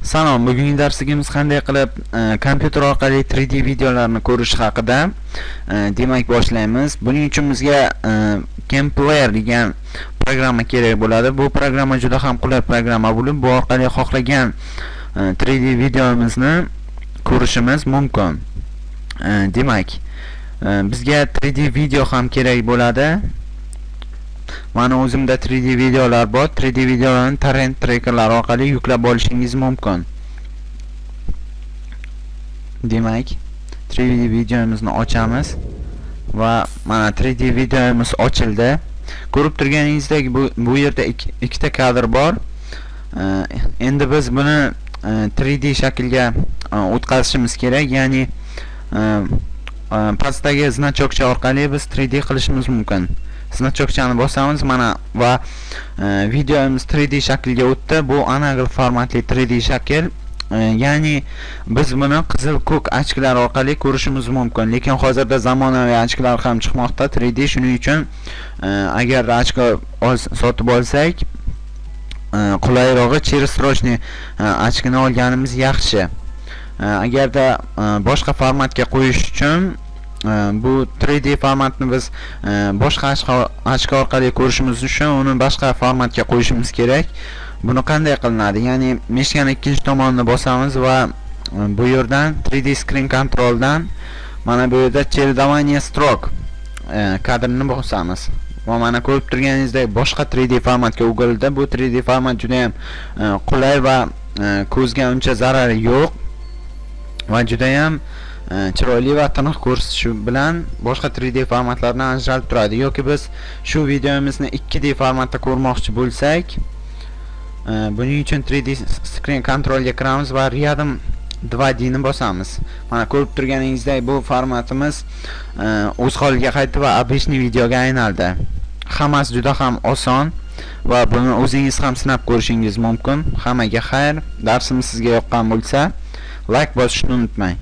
Salom, bugungi darsligimiz qanday qilib kompyuter orqali 3D videolarni ko'rish haqida. Demak, boshlaymiz. Buning uchun bizga Camplayer degan programma kerak bo'ladi. Bu programma juda ham qulay programma bo'lib, bu orqali xohlagan 3D videomizni ko'rishimiz mumkin. Demak, bizga 3D video ham kerak bo'ladi. Mana o'zimda 3D videolar bor. 3D videolarni torrent trackerlar orqali yuklab olishingiz mumkin. Demak, 3D videomizni ochamiz va mana 3D videomiz ochildi. Ko'rib turganingizdek, bu yerda ikkita kadr bor. Endi biz buni 3D shaklga o'tkazishimiz kerak, ya'ni pastdagi значокcha orqali biz 3D qilishimiz mumkin. Значокchani bosamiz mana va videomiz 3D shaklga o'tdi. Bu anagl formatli 3D shakl. Ya'ni biz buni qizil ko'k ochklar orqali ko'rishimiz mumkin. Lekin hozirda zamonaviy ochklar ham chiqmoqda 3D. Shuning uchun agar ochko sotib olsak, qulayrog'i cherissrochniy ochkini olganimiz yaxshi. Agarda boshqa formatga qo'yish uchun bu 3D formatni biz boshqa ochko orqali ko'rishimiz uchun uni boshqa formatga qo'yishimiz kerak. Buni qanday qilinadi? Ya'ni meshkani ikkinchi tomonini bosamiz va bu yerdan 3D screen controldan mana bu yerda чередование строк kadrini bosamiz. Va mana ko'rib turganingizdek boshqa 3D formatga o'girildi. Bu 3D format juda ham qulay va ko'zga uncha zarari yo'q va juda ham chiroyli va tiniq ko'rsatishi bilan boshqa 3D formatlardan ajralib turadi. Yoki biz shu videomizni 2D formatda ko'rmoqchi bo'lsak, buning uchun 3D screen controlga kiramiz va rядом 2D ni bosamiz. Mana ko'rib turganingizdek bu formatimiz o'z holiga qaytdi va обычный videoga aylandi. Hammasi juda ham oson va buni o'zingiz ham sinab ko'rishingiz mumkin. Hammaga xayr. Darsimiz sizga yoqqan bo'lsa, like bosishni unutmang.